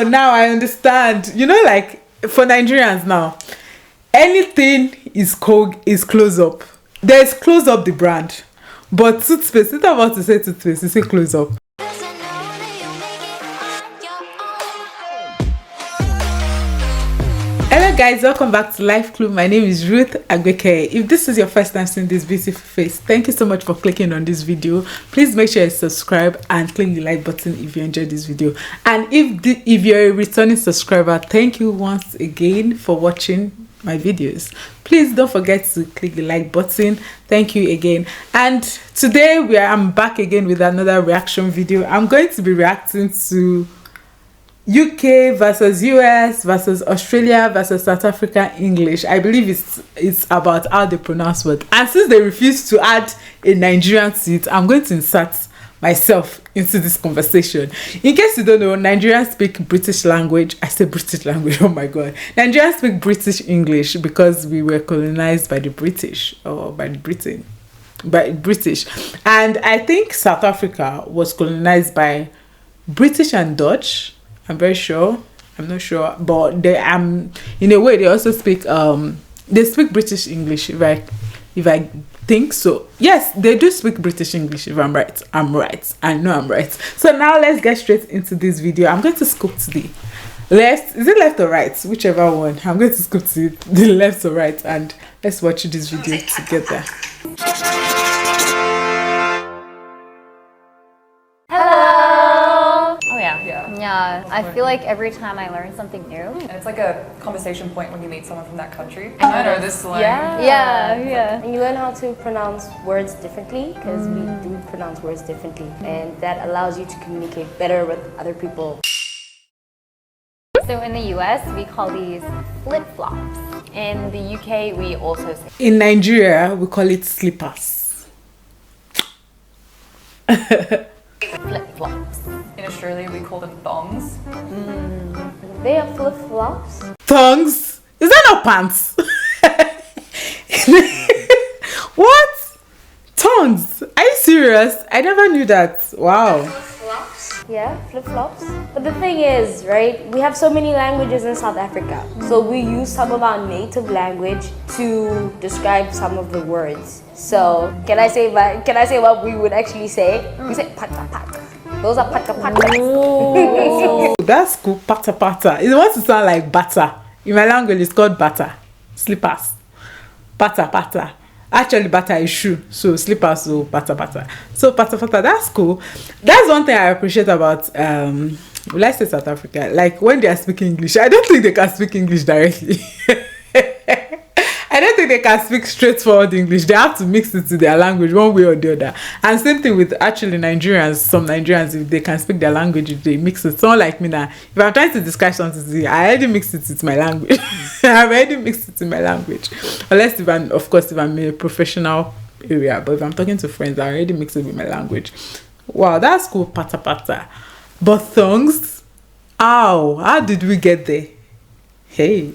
now I understand. You know, like for Nigerians now, anything is close up. There's close up the brand, but toothpaste. It's about to say toothpaste. You say close up. Hello guys, welcome back to Life Clue. My name is Ruth Agbeke. If this is your first time seeing this beautiful face, thank you so much for clicking on this video. Please make sure you subscribe and click the like button if you enjoyed this video. And if you're a returning subscriber, thank you once again for watching my videos. Please don't forget to click the like button. Thank you again. And today I'm back again with another reaction video. I'm going to be reacting to UK versus US versus Australia versus South Africa English. I believe it's about how they pronounce word. And since they refuse to add a Nigerian to it, I'm going to insert myself into this conversation. In case you don't know, Nigerians speak British language. I say British language, oh my god. Nigerians speak British English because we were colonized by the British or by Britain. By British. And I think South Africa was colonized by British and Dutch. I'm very sure. I'm not sure, but they in a way they also speak they speak British English if I think so. Yes, they do speak British English. If I'm right, I'm right. I know I'm right. So now let's get straight into this video. I'm going to scoop to the left. Is it left or right? Whichever one. I'm going to scoop to the left or right, and let's watch this video together. Yeah, I feel like every time I learn something new. And it's like a conversation point when you meet someone from that country. I know this slang. Yeah. And you learn how to pronounce words differently, because we do pronounce words differently. And that allows you to communicate better with other people. So in the US, we call these flip-flops. In the UK, we also say... In Nigeria, we call it slippers. Flip-flops. In Australia, we call them thongs. They are flip-flops. Thongs? Is that not pants? What? Tongues? Are you serious? I never knew that. Wow. Flip-flops? Yeah, flip-flops. But the thing is, right, we have so many languages in South Africa. So we use some of our native language to describe some of the words. So can I say what we would actually say? We say pata pata. Those are pata pata. That's cool. Pata pata. It wants to sound like butter. In my language, it's called butter. Slippers. Pata pata. Actually, butter is shoe. So slippers, so pata pata. So pata pata, that's cool. That's one thing I appreciate about let's say South Africa. Like when they are speaking English, I don't think they can speak English directly. I don't think they can speak straightforward English. They have to mix it to their language one way or the other. And same thing with actually Nigerians. Some Nigerians, if they can speak their language, if they mix it. Someone like me now, if I'm trying to describe something to you, I already mixed it with my language. I've already mixed it in my language. Unless if I'm in a professional area. But if I'm talking to friends, I already mix it with my language. Wow, that's cool. Pata pata. But thongs? Ow, how did we get there? Hey.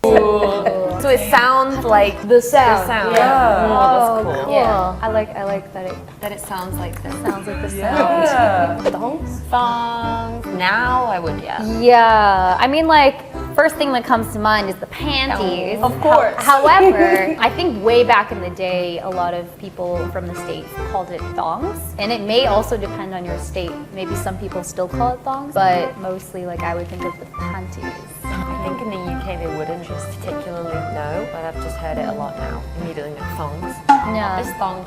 So it sounds like The sound. Yeah. Oh, that's cool. Yeah. I like that it sounds like this. Sounds like the sound. Yeah. Thongs? Thongs. Now I would, yeah. Yeah. I mean, like, first thing that comes to mind is the panties. Of course. However, I think way back in the day, a lot of people from the States called it thongs. And it may also depend on your state. Maybe some people still call it thongs, but mostly, like, I would think of the panties. I think in the UK they wouldn't just particularly know, but I've just heard it a lot now. Immediately like thongs. Yeah. This thong.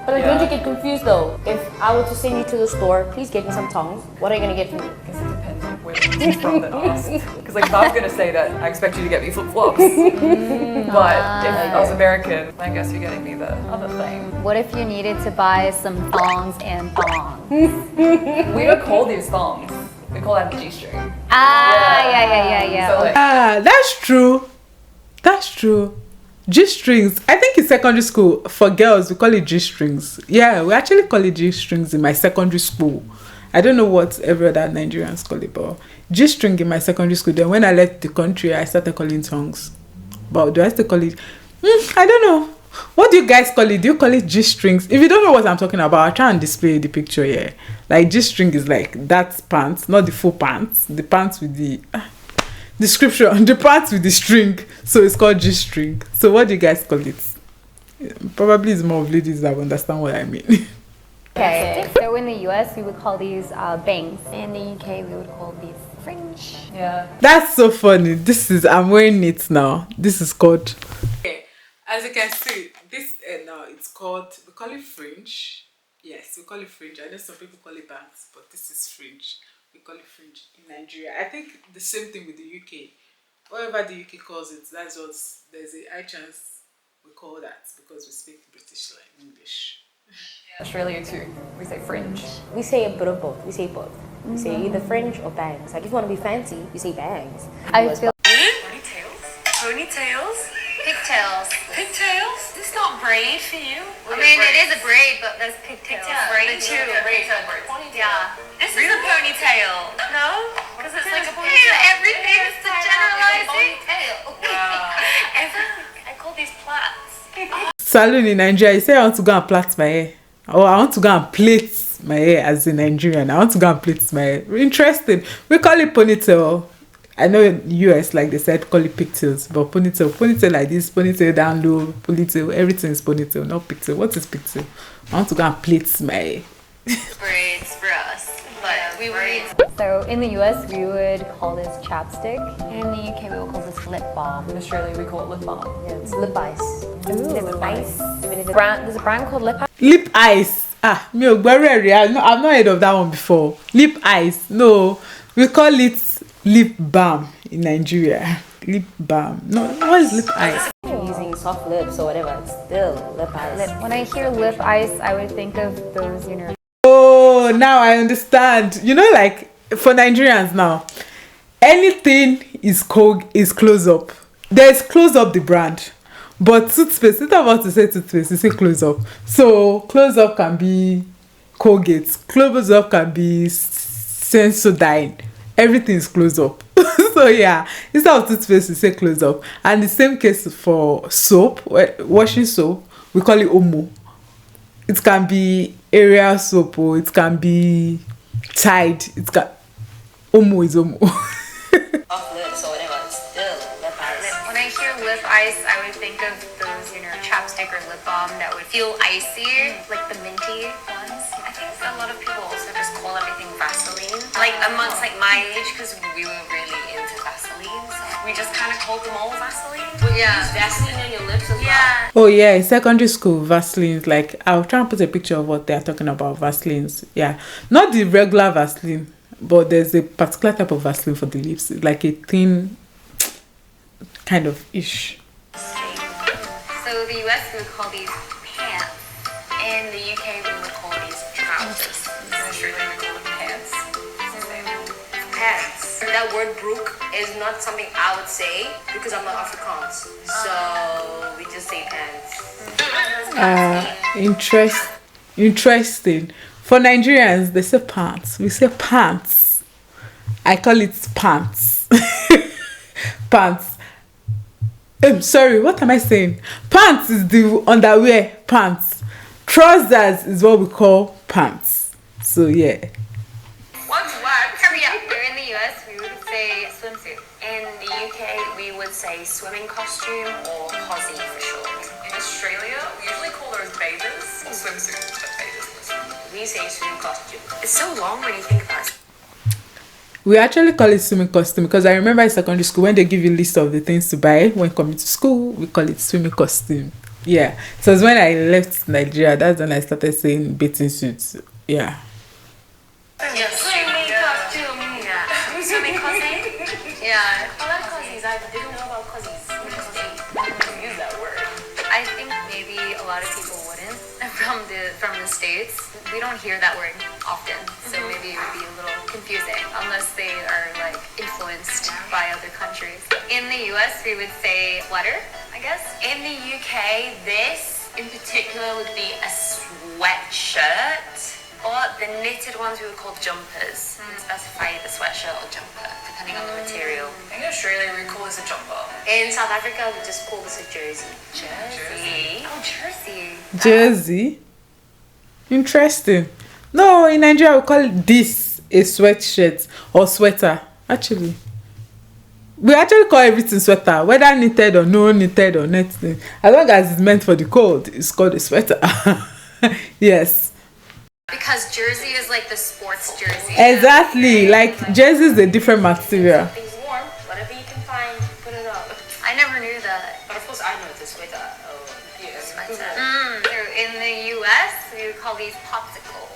But like, don't you get confused though? If I were to send you to the store, please get me some tongs. What are you gonna get for me? I guess it depends on where it's from that asked. Because like if I was going to say that, I expect you to get me flip-flops. But if I was American, I guess you're getting me the other thing. What if you needed to buy some thongs and thongs? We don't call these thongs. We call that the G-string. Yeah. So like, That's true. That's true. G-strings. I think in secondary school, for girls, we call it G-strings. Yeah, we actually call it G-strings in my secondary school. I don't know what every other Nigerians call it, but G-string in my secondary school. Then when I left the country, I started calling tongues. But do I still call it? I don't know. What do you guys call it? Do you call it G-strings? If you don't know what I'm talking about, I'll try and display the picture here. Like G-string is like that pants, not the full pants. The pants with the description. The pants with the string. So it's called G-string. So what do you guys call it? Probably it's more of ladies that will understand what I mean. Okay, so in the US, we would call these bangs. In the UK, we would call these fringe. Yeah. That's so funny. I'm wearing it now. This is called. Okay, as you can see, this now it's called. We call it fringe. Yes, we call it fringe. I know some people call it bangs, but this is fringe. We call it fringe in Nigeria. I think the same thing with the UK. Whatever the UK calls it, that's what. There's a high chance we call that because we speak British like English. Australia too. We say fringe. We say a bit of both. We say both. We say either fringe or bangs. Like if you want to be fancy, you say bangs. I feel Ponytails? Ponytails? pigtails. Pigtails? This is not braid for you. I mean, it is a braid, but there's pigtails. braid too. Yeah. This is a ponytail. No? Because it's like a ponytail. Ew, everything is so generalizing. I call these plaits. Salon in Nigeria, you say I want to go and plait my hair. Or I want to go and plait my hair as a Nigerian. I want to go and plait my hair. Interesting. We call it ponytail. I know in US, like they said, call it pigtails. But ponytail like this, ponytail down low, ponytail, everything is ponytail, not pigtail. What is pigtail? I want to go and plait my hair. Braids for us. But we were So in the US, we would call this chapstick. In the UK, we would call this lip balm. In Australia, we call it lip balm. Yeah, it's lip ice. Lip ice. There's a brand called Lip Lip ice. Me ò gbọ́ rẹ̀ rí. I've not heard of that one before. Lip ice. No, we call it lip balm in Nigeria. Lip balm. No, what is lip ice? Using soft lips or whatever, it's still lip ice. When I hear lip ice, I would think of those, Oh, now I understand. You know, like for Nigerians now, anything is close up. There's close up the brand, but toothpaste. It's not about to say toothpaste. You say close up. So close up can be Colgate. Close up can be Sensodyne. Everything is close up. So yeah, instead of toothpaste, you say close up. And the same case for soap, washing soap. We call it Omo. It can be Ariel soap or it can be Tide. Omo is Omo. off lips or whatever. It's still lip ice. When I hear lip ice, I would think of those, chapstick or lip balm that would feel icy, like the minty ones. I think a lot of people also just call everything Vaseline. Like amongst my age, because we were really into Vaseline, so we just kind of called them all Vaseline. Would you use Vaseline on your lips as well? Oh yeah, in secondary school, Vaselines. Like I'll try and put a picture of what they're talking about. Vaselines. Yeah, not the regular Vaseline, but there's a particular type of Vaseline for the lips, like a thin kind of ish. So the US, we would call these pants. In the UK, we would call these trousers. In Australia, we call them pants. Pants. That word brook is not something I would say because I'm not Afrikaans. So we just say pants. Interesting. For Nigerians, they say pants. We say pants. I call it pants. Pants. Sorry, what am I saying? Pants is the underwear. Pants. Trousers is what we call pants. So yeah. What's what? Hurry up. Here in the US, we would say swimsuit. In the UK, we would say swimming costume or posy for short. In Australia, we usually call those bathers or swimsuits, but bathers. We say swimming costume. It's so long when you think about it. We actually call it swimming costume because I remember in secondary school when they give you a list of the things to buy when coming to school, we call it swimming costume. Yeah. So it's when I left Nigeria, that's when I started saying bathing suits. Yeah. Yeah, swimming costume. Yeah. Swimming costume. Yeah. I like cozies. I didn't know about cozies. Use that word. I think maybe a lot of people wouldn't from the States. We don't hear that word often, so maybe it would be a little confusing unless they are like influenced by other countries. In the US, we would say sweater, I guess. In the UK, this in particular would be a sweatshirt, or the knitted ones we would call jumpers. We would specify the sweatshirt or jumper, depending on the material. In Australia, we call this a jumper. In South Africa, we just call this a jersey. Jersey. Oh, jersey. Jersey. Interesting. No, in Nigeria we call this a sweatshirt or sweater. Actually, we actually call everything sweater, whether knitted or no knitted or netting. As long as it's meant for the cold, it's called a sweater. Yes. Because jersey is like the sports jersey. Exactly. Like jersey is a different material. Something's warm. Whatever you can find, put it up. I never knew that. But of course, I know the sweater. Oh, yeah, sweater. So in the US, we would call these popsicles.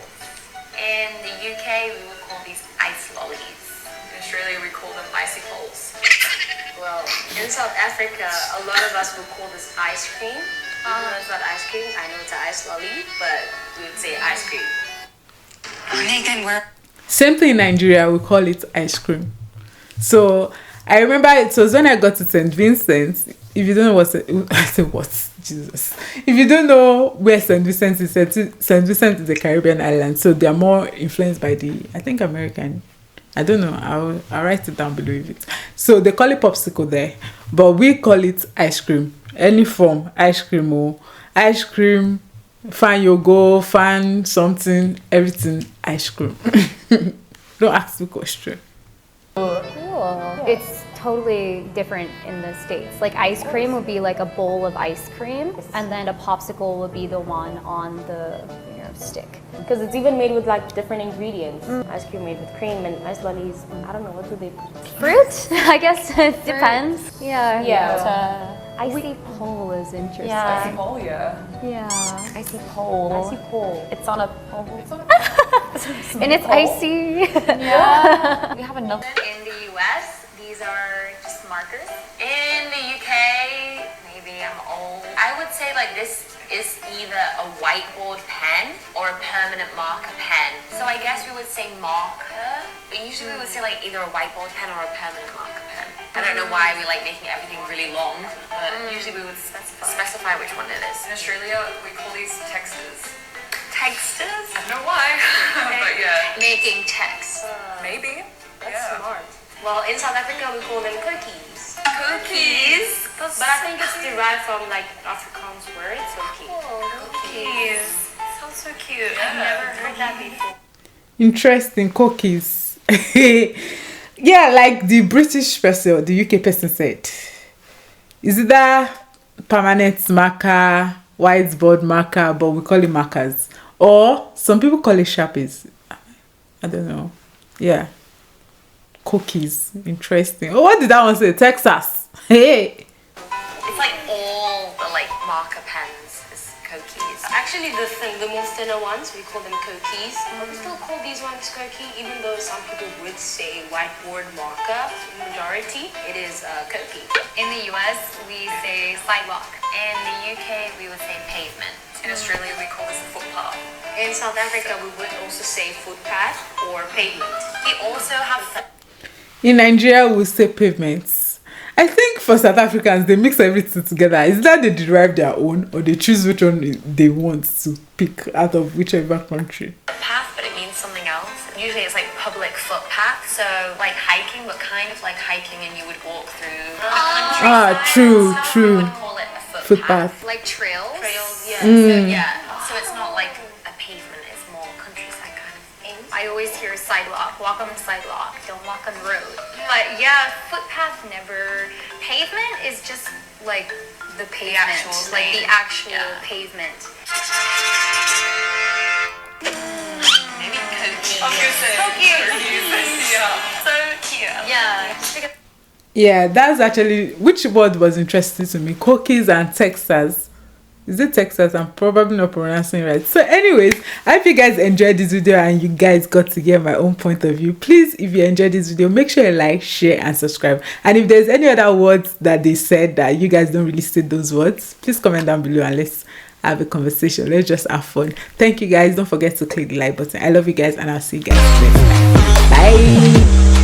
In the UK, we would call these ice lollies. In Australia, we call them icicles. Well, in South Africa, a lot of us would call this ice cream. Even though it's not ice cream, I know it's an ice lolly, but we would say ice cream. Same thing in Nigeria, we call it ice cream. So I remember it was when I got to St. Vincent. If you don't know what I said, what Jesus? If you don't know where St. Vincent is, St. Vincent is a Caribbean island, so they are more influenced by the, I think, American. I don't know. I'll write it down below if it. So they call it popsicle there, but we call it ice cream. Any form, ice cream or ice cream, fan yogo, fan something, everything ice cream. Don't ask me question. Cool. It's totally different in the States. Like ice cream would be like a bowl of ice cream, and then a popsicle would be the one on the stick. Because it's even made with like different ingredients. Ice cream made with cream and ice lollies. I don't know, what do they put? Fruit? I guess it depends. Yeah. Yeah. Icy pole is interesting. Icy pole, yeah. Yeah. Icy pole. Icy pole. It's on a pole. And it's icy. Yeah. We have another. In the US, these are just markers. In the UK, maybe I'm old. I would say like this is either a whiteboard pen or a permanent marker pen. So I guess we would say marker, but usually we would say like either a whiteboard pen or a permanent marker pen. I don't know why we like making everything really long, but usually we would specify which one it is. In Australia, we call these texters. Texters? I don't know why, but yeah. Making text. Maybe. That's smart. Well, in South Africa, we call them cookies. Cookies. But I think it's derived from like Afrikaans word, cookie. Cookies. Sounds so cute. I've never heard that before. Interesting, cookies. Yeah, like the British person or the UK person said. Is it that permanent marker, whiteboard marker, but we call it markers? Or some people call it Sharpies. I don't know. Yeah. Cookies. Interesting. Oh, what did that one say? Texas. Hey. It's like all the like marker pens is cookies. Actually, the more thinner ones, we call them cookies. But we still call these ones cookie, even though some people would say whiteboard marker. Majority, it is cookie. In the US, we say sidewalk. In the UK, we would say pavement. In Australia, we call this a footpath. In South Africa, we would also say footpath or pavement. We also have In Nigeria, we say pavements. I think for South Africans, they mix everything together. Is that they derive their own or they choose which one they want to pick out of whichever country? path, but it means something else. Usually it's like public footpath, so like hiking, but kind of like hiking and you would walk through the countryside. True, So true. We would call it a Footpath. Like trails. Trails, yeah. So yeah, so it's not like a pavement, it's more countryside kind of thing. I always hear sidewalk, walk on the sidewalk, don't walk on the road. But yeah, footpath never. Pavement is just like the pavement, like the actual pavement. Maybe cookie. I was gonna say cookies. Yeah. So cute. Yeah. Yeah, that's actually which word was interesting to me. Cookies and Texas. Is it Texas? I'm probably not pronouncing it right. So anyways, I hope you guys enjoyed this video and you guys got to get my own point of view. Please, if you enjoyed this video, make sure you like, share and subscribe. And if there's any other words that they said that you guys don't really say those words, please comment down below and let's have a conversation. Let's just have fun. Thank you guys. Don't forget to click the like button. I love you guys and I'll see you guys next time. Bye.